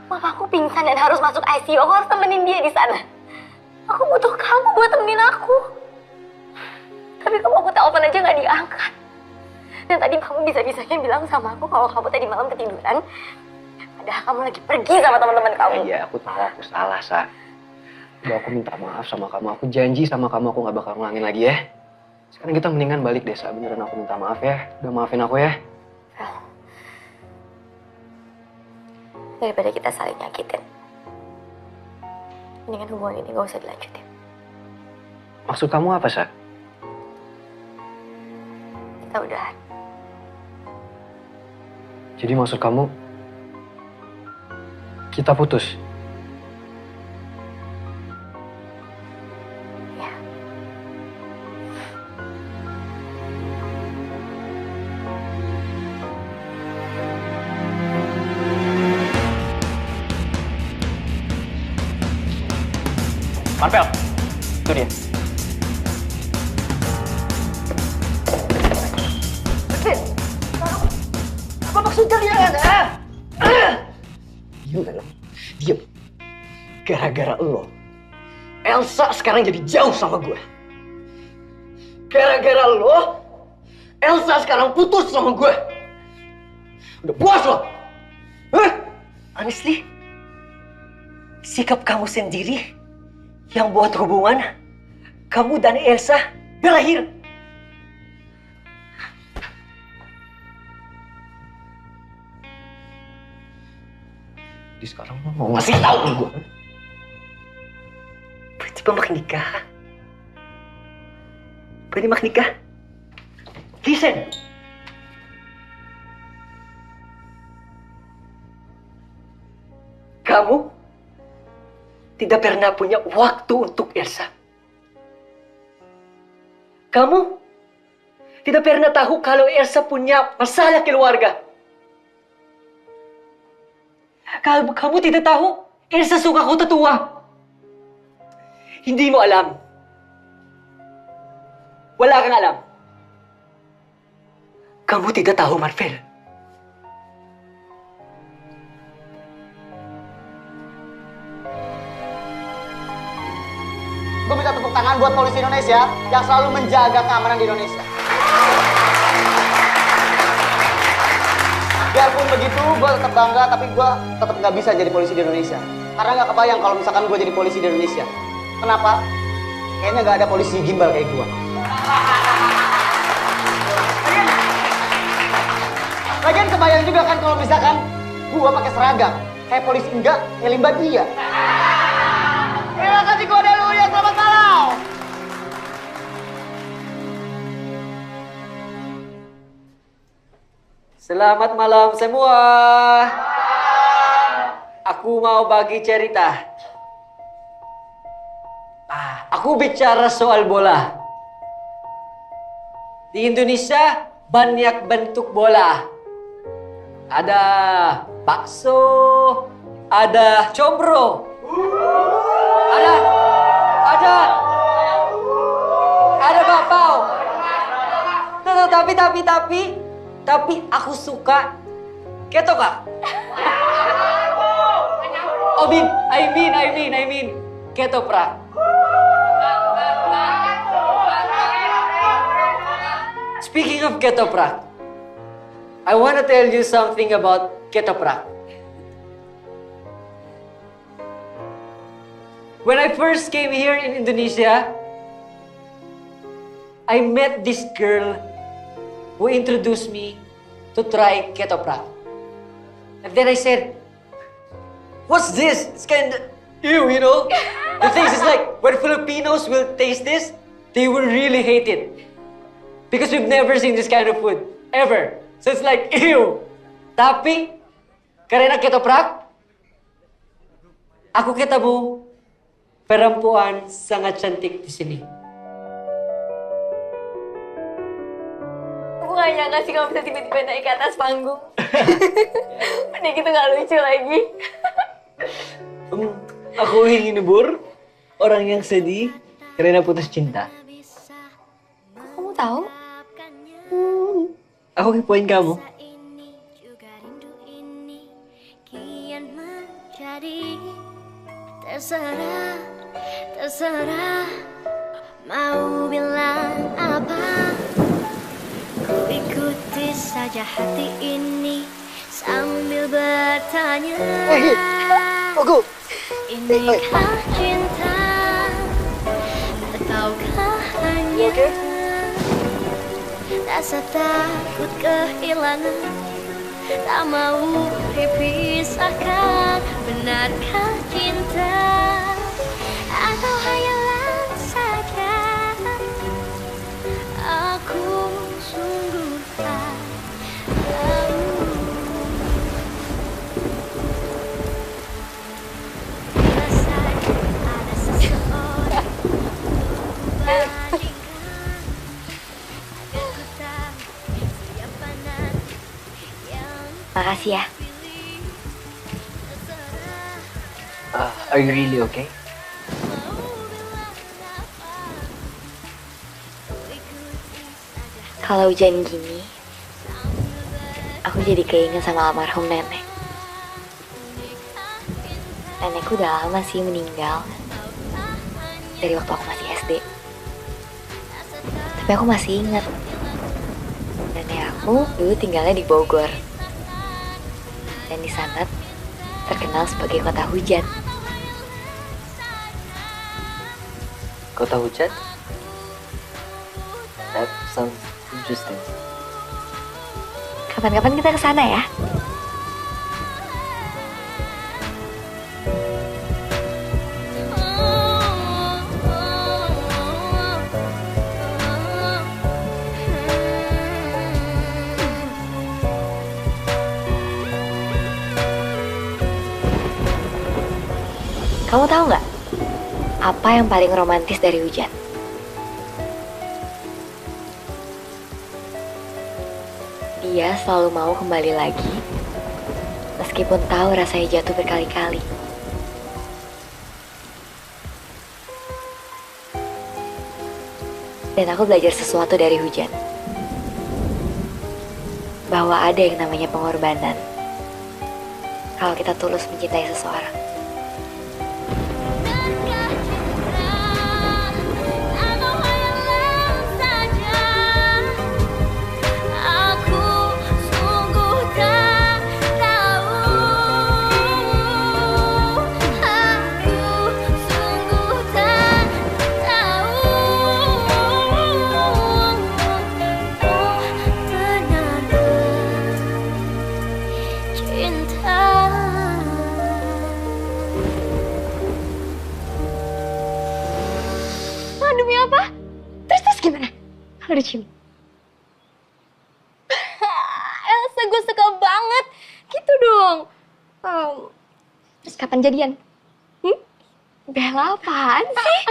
Mama aku pingsan dan harus masuk ICU. Aku harus temenin dia di sana. Aku butuh kamu buat temenin aku. Tapi kamu aku telepon aja gak diangkat. Dan tadi kamu bisa-bisanya bilang sama aku kalau kamu tadi malam ketiduran. Padahal kamu lagi pergi sama teman-teman kamu. Iya, aku tahu aku salah, Sa. Udah, aku minta maaf sama kamu. Aku janji sama kamu aku gak bakal ngulangin lagi ya. Sekarang kita mendingan balik deh, Sa. Beneran aku minta maaf ya. Udah maafin aku ya. Daripada kita saling nyakitin. Mendingan hubungan ini gak usah dilanjutin. Maksud kamu apa, Sa? Kita udahan. Jadi maksud kamu, kita putus? Ya. Marvel, itu dia. Apa maksud kalian? Diam kan lo? Diam. Gara-gara lo, Elsa sekarang jadi jauh sama gue. Gara-gara lo, Elsa sekarang putus sama gue. Udah puas lo? Honestly, sikap kamu sendiri yang buat hubungan kamu dan Elsa berakhir. Jadi sekarang lo mau ngasih tahu ke gue? Tiba mak nikah? Pwede mak nikah? Listen. Kamu tidak pernah punya waktu untuk Elsa. Kamu tidak pernah tahu kalau Elsa punya masalah keluarga. Kamu tidak tahu Elsa suka kota tua. Hindi mo alam. Wala kang alam. Kamu tidak tahu, Marvel. Gue minta tepuk tangan buat polisi Indonesia yang selalu menjaga keamanan di Indonesia. Biarpun begitu, gue tetap bangga, tapi gue tetap nggak bisa jadi polisi di Indonesia. Karena nggak kebayang kalau misalkan gue jadi polisi di Indonesia. Kenapa? Kayaknya nggak ada polisi gimbal kayak gue. Lagian kebayang juga kan kalau misalkan gue pakai seragam. Kayak polisi enggak, ya limbah dia. Terima kasih gue dulu ya, selamat malam. Selamat malam semua. Aku mau bagi cerita. Aku bicara soal bola. Di Indonesia banyak bentuk bola. Ada bakso, ada combro, ada bakpao. Tapi aku suka ketoprak. I mean ketoprak. Speaking of ketoprak, I want to tell you something about ketoprak. When I first came here in Indonesia, I met this girl who introduced me to try ketoprak. And then I said, what's this? It's kind of ew, you know? The thing is like, when Filipinos will taste this, they will really hate it. Because we've never seen this kind of food, ever. So it's like, ew. Tapi, karena ketoprak, aku ketemu perempuan sangat cantik di sini. Aku gak nyangka sih kamu bisa tiba-tiba naik ke atas panggung. Udah gitu gak lucu lagi. Aku ingin nebur orang yang sedih karena putus cinta. Kamu tahu? Aku kepoin kamu. Terserah mau bilang apa, ku ikuti saja hati ini sambil bertanya. Inikah cinta ataukah hanya rasa takut kehilangan, tak mau dipisahkan? Benarkah cinta atau hayalan saja? Aku sungguh tak tahu. Bila saja ada seseorang Makasih ya. Are you really okay? Kalau hujan gini, aku jadi keinget sama almarhum nenek. Nenekku udah lama sih meninggal. Dari waktu aku masih SD. Tapi aku masih ingat. Nenek aku dulu tinggalnya di Bogor. Dan di sana terkenal sebagai kota hujan. Kota hujan? That sounds interesting. Kapan-kapan kita ke sana ya. Kamu tahu nggak apa yang paling romantis dari hujan? Dia selalu mau kembali lagi, meskipun tahu rasanya jatuh berkali-kali. Dan aku belajar sesuatu dari hujan. Bahwa ada yang namanya pengorbanan. Kalau kita tulus mencintai seseorang. Demi apa? Terus gimana? Kalau dicium? Elsa, gue suka banget. Gitu dong. Terus kapan jadian? Bella apaan sih?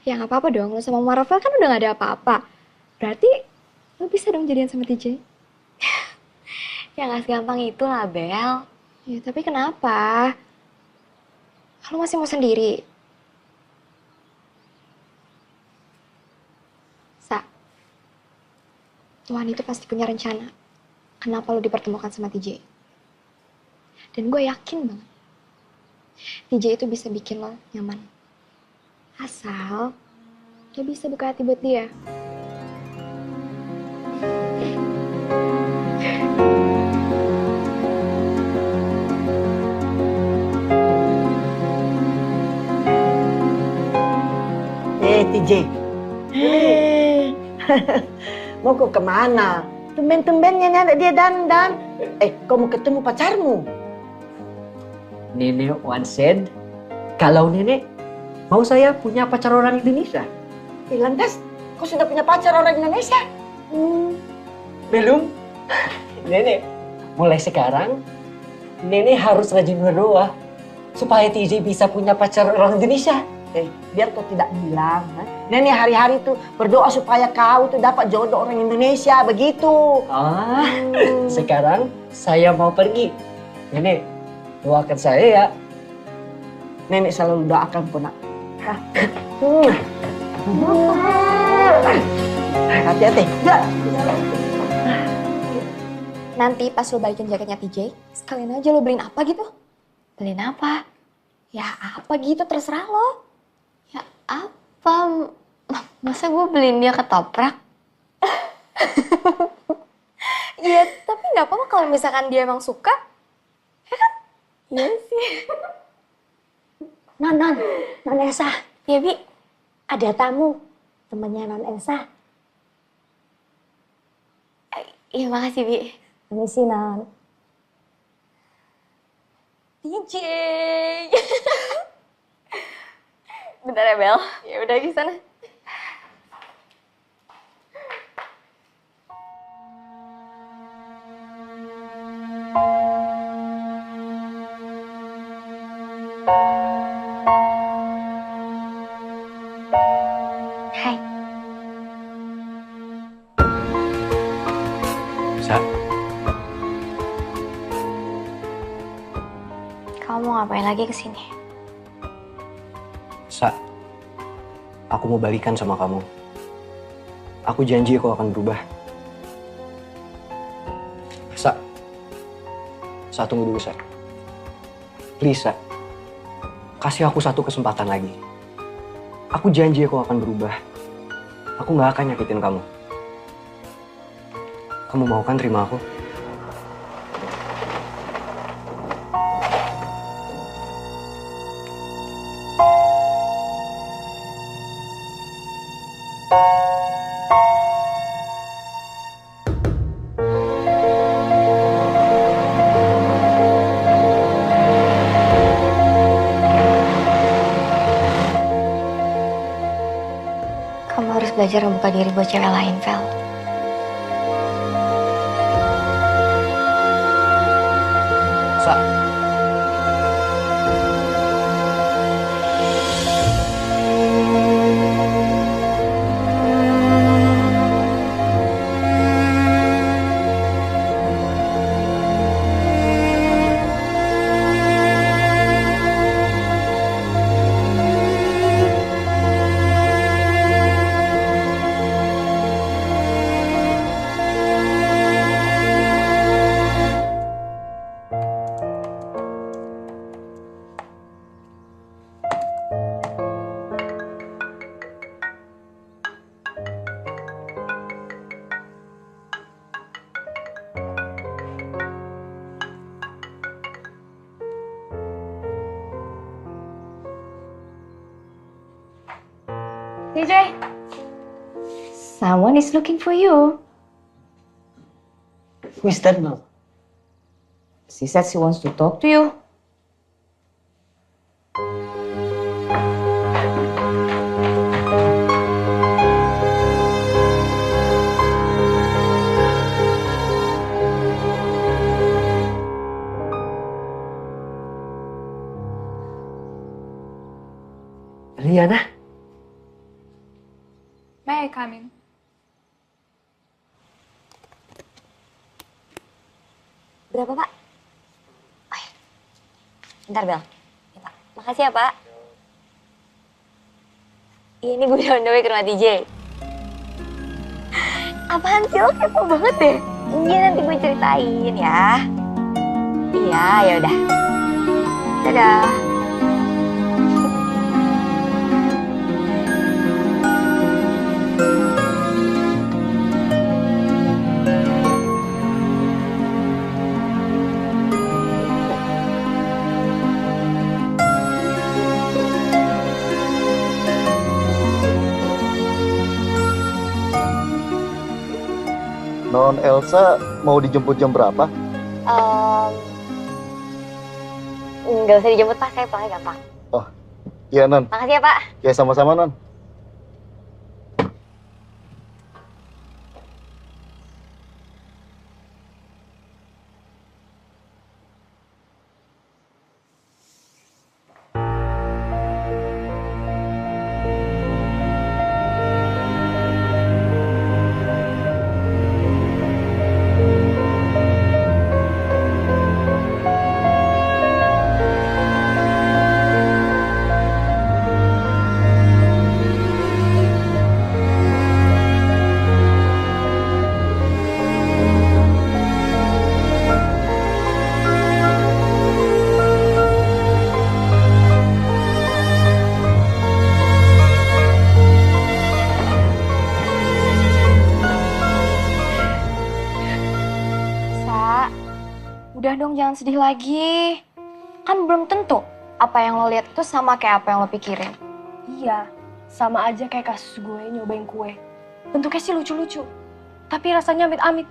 Ya nggak apa-apa dong, lo sama Marvel kan udah gak ada apa-apa. Berarti lo bisa dong jadian sama TJ? Ya nggak segampang itu lah, Bel. Ya tapi kenapa? Lo masih mau sendiri? Tuhan itu pasti punya rencana. Kenapa lo dipertemukan sama TJ? Dan gue yakin banget. TJ itu bisa bikin lo nyaman. Asal lo bisa buka hati buat dia. TJ. Mau kau kemana? Tumben-tumbennya nih ada dia dandan. Kau mau ketemu pacarmu? Nenek once said, kalau nenek mau saya punya pacar orang Indonesia. Lantas, kau sudah punya pacar orang Indonesia? Belum. Nenek, mulai sekarang nenek harus rajin berdoa supaya TJ bisa punya pacar orang Indonesia. Biar kau tidak bilang, nenek hari-hari tuh berdoa supaya kau tuh dapat jodoh orang Indonesia, begitu. Sekarang saya mau pergi. Nenek, doakan saya ya. Nenek selalu doakan kau nak. Hati-hati. Nanti pas lo balikin jaketnya TJ, sekalian aja lo beliin apa gitu. Beliin apa? Ya apa gitu, terserah lo. Ya apa? Masa gue beliin dia ketoprak? Ya tapi gak apa-apa kalau misalkan dia emang suka. Ya kan? Iya sih. Non Elsa. Ya Bi. Ada tamu, temennya Non Elsa. Iya makasih Bi. Permisi Non. TJ. Bentar ya Bel. Ya udah di sana. Hai. Sa, kamu mau ngapain lagi kesini? Sa, aku mau balikan sama kamu. Aku janji kau akan berubah. Sa, tunggu dulu, Sa. Please, Sa. Kasih aku satu kesempatan lagi. Aku janji kau akan berubah. Aku gak akan nyakitin kamu. Kamu mau kan terima aku? Kamu harus belajar membuka diri buat cewek lain, Vel. Sa. DJ, someone is looking for you. Who is that, Mom? She said she wants to talk to you. Liana? May I come in? Berapa, Pak? Oh, ya. Bentar, Bel. Ya, Pak. Makasih ya, Pak. Ini gue udah on the way ke rumah DJ. Apaan sih, lo kepo banget deh. Iya, nanti gue ceritain ya. Iya, yaudah. Dadah. Non Elsa mau dijemput jam berapa? Nggak usah dijemput, Pak. Saya pulangnya gampang. Oh, iya Non. Makasih ya, Pak. Ya sama-sama Non. Udah dong, jangan sedih lagi. Kan belum tentu apa yang lo lihat itu sama kayak apa yang lo pikirin. Iya, sama aja kayak kasus gue nyobain kue. Bentuknya sih lucu-lucu, tapi rasanya amit-amit.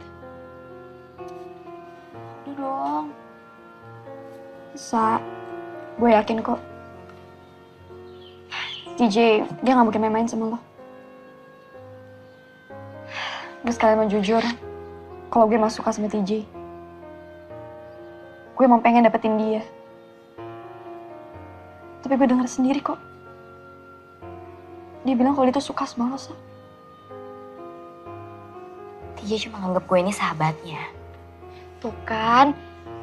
Udah dong. Sa, gue yakin kok. TJ, dia gak mungkin main-main sama lo. Gue sekalian mau jujur, kalau gue emang suka sama TJ. Gue emang pengen dapetin dia. Tapi gue denger sendiri kok. Dia bilang kalau dia tuh suka sama lo, Sa. TJ cuma nganggep gue ini sahabatnya. Tuh kan,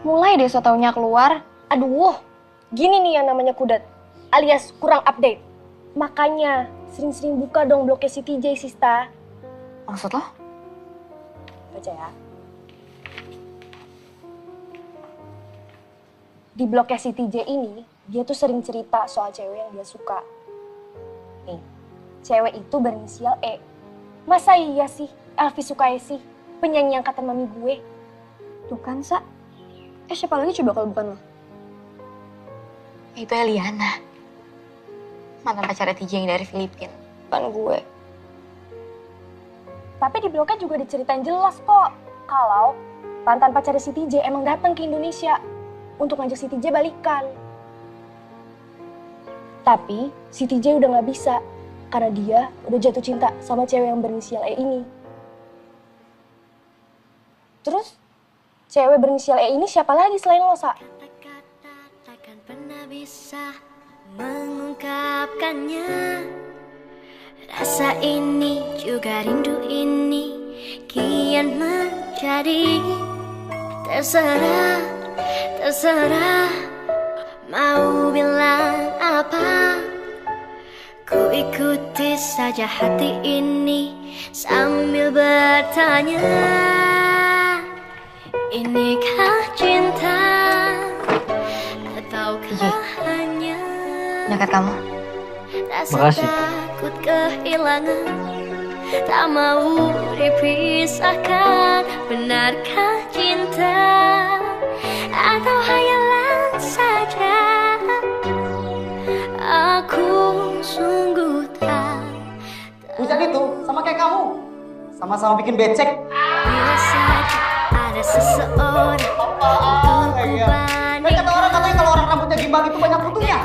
mulai deh so taunya keluar. Aduh, gini nih yang namanya kudat, alias kurang update. Makanya sering-sering buka dong blognya si TJ, Sista. Maksud lo? Baca ya. Di blognya si TJ ini, dia tuh sering cerita soal cewek yang dia suka. Nih, cewek itu berinisial E. Masa iya sih Elvi suka sih penyanyi angkatan mami gue? Tuh kan, Sa. Siapa lagi coba kalau bukan lo? Itu Eliana. Mantan pacarnya TJ yang dari Filipina. Bukan gue. Tapi di blognya juga diceritain jelas kok kalau mantan pacarnya si TJ emang datang ke Indonesia untuk ngajak si TJ balikan. Tapi si TJ udah gak bisa karena dia udah jatuh cinta sama cewek yang berinisial E ini. Terus cewek berinisial E ini siapa lagi selain lo, Sa? Takkan pernah bisa mengungkapkannya. Rasa ini juga rindu ini kian menjadi terserah, terserah mau bilang apa. Ku ikuti saja hati ini sambil bertanya, inikah cinta ataukah hanya dekat kamu? rasa Makasih. takut kehilangan, tak mau dipisahkan. Benarkah cinta atau hayalan saja? Aku sungguh tak. Hujan itu sama kayak kamu, sama-sama bikin becek. Bila saja ada seseorang untuk Kan kata orang katanya kalau orang rambutnya gimbal itu banyak kutunya.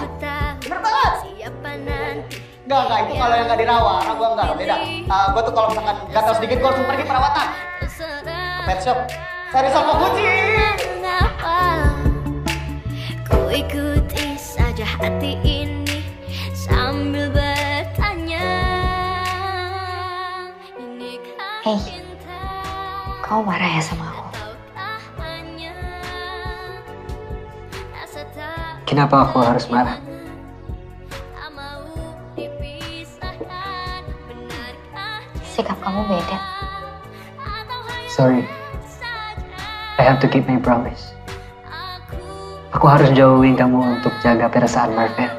Bener banget. siapa nanti. Enggak, itu kalau yang nggak dirawat. Nah, gua enggak, beda. Gua tuh kalau misalkan gatal sedikit, gua langsung pergi perawatan. Ke pet shop, cari sampo kucing. Mengapa ku ikuti saja hati ini sambil bertanya, inikah Hei, kamu marah ya sama aku? Kenapa aku harus marah? Sikap kamu beda. Sorry. I have to keep my promise. Aku harus jauhin kamu untuk jaga perasaan Marvel.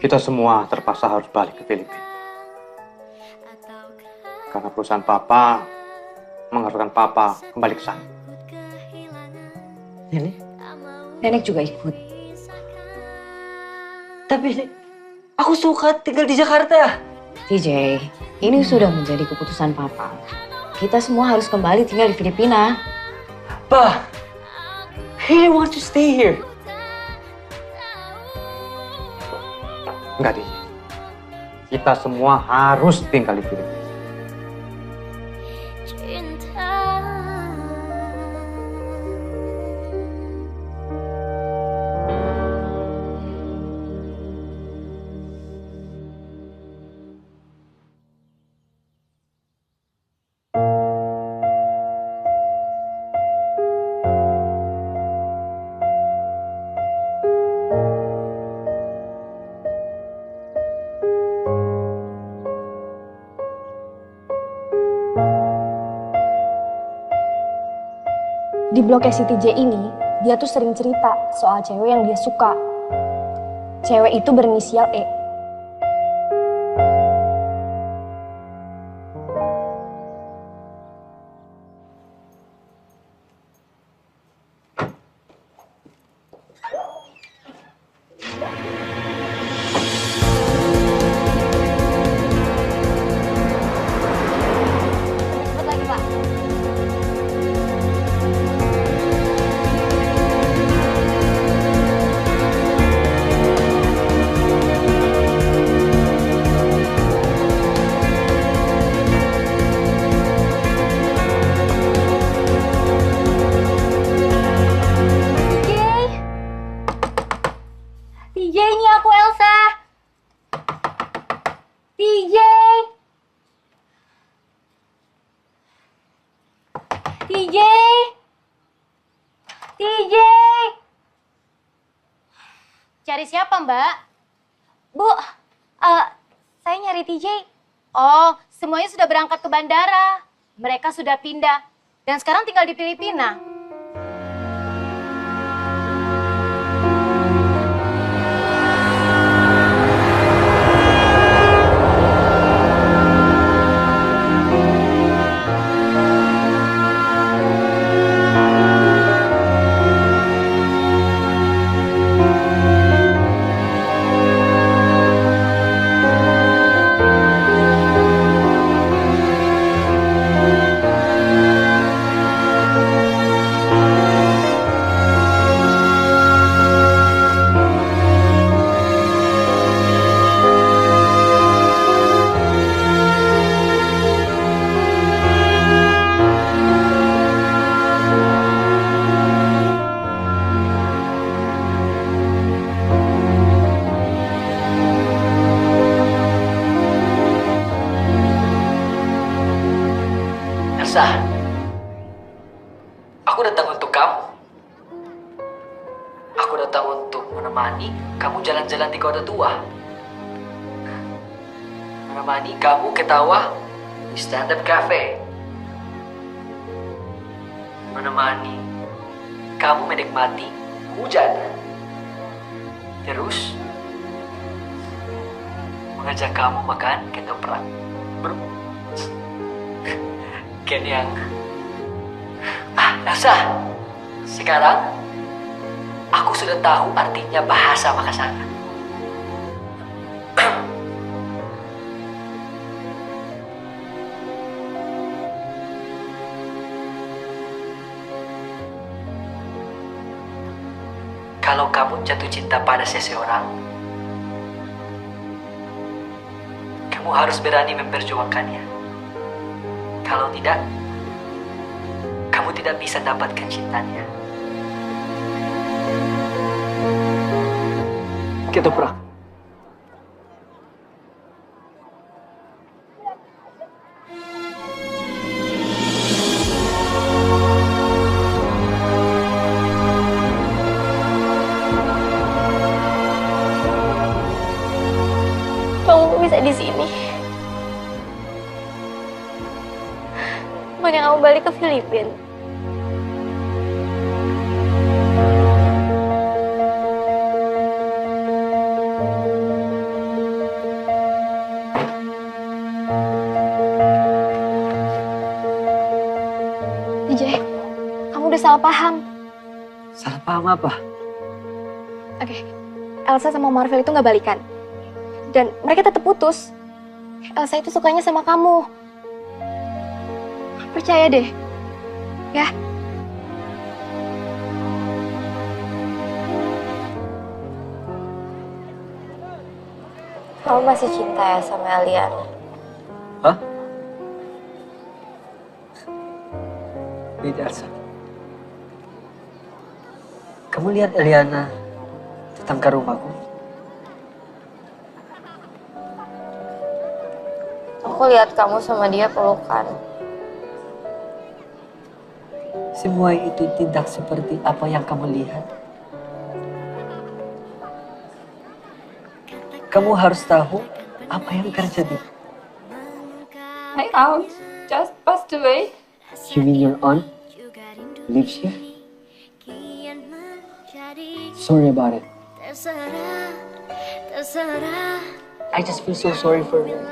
Kita semua terpaksa harus balik ke Filipina. Karena perusahaan Papa mengharuskan Papa kembali ke sana. Nenek? Nenek juga ikut. Tapi aku suka tinggal di Jakarta. TJ, ini sudah menjadi keputusan Papa. Kita semua harus kembali tinggal di Filipina. Pa, I want to stay here. Enggak, Di. Kita semua harus tinggal di Filipina. Di blognya si TJ ini, dia tuh sering cerita soal cewek yang dia suka. Cewek itu berinisial E. Cepet lagi, Pak. TJ! TJ! TJ! Cari siapa, Mbak? Bu, saya nyari TJ. Oh, semuanya sudah berangkat ke bandara. Mereka sudah pindah. Dan sekarang tinggal di Filipina. Elsa, aku datang untuk kamu. Aku datang untuk menemani kamu jalan-jalan di kota tua. Menemani kamu ketawa di stand-up cafe. Menemani kamu menikmati hujan. Terus, mengajak kamu makan ketoprak. Yang Elsa, sekarang aku sudah tahu artinya bahasa Makassar. Kalau kamu jatuh cinta pada seseorang, kamu harus berani memperjuangkannya. Kalau tidak, kamu tidak bisa dapatkan cintanya. Ketoprak. Kamu bisa di sini. Bukannya kamu balik ke Filipina. TJ, kamu udah salah paham. Salah paham apa? Oke, Elsa sama Marvel itu nggak balikan. Dan mereka tetap putus. Elsa itu sukanya sama kamu. Percaya deh, ya. Kamu masih cinta ya sama Eliana? Hah? Wait, Elsa. Kamu lihat Eliana datang ke rumahku? Aku lihat kamu sama dia pelukan. Semua itu tidak seperti apa yang kamu lihat. Kamu harus tahu apa yang terjadi. My aunt just passed away. You mean your aunt lives here? Sorry about it. I just feel so sorry for her.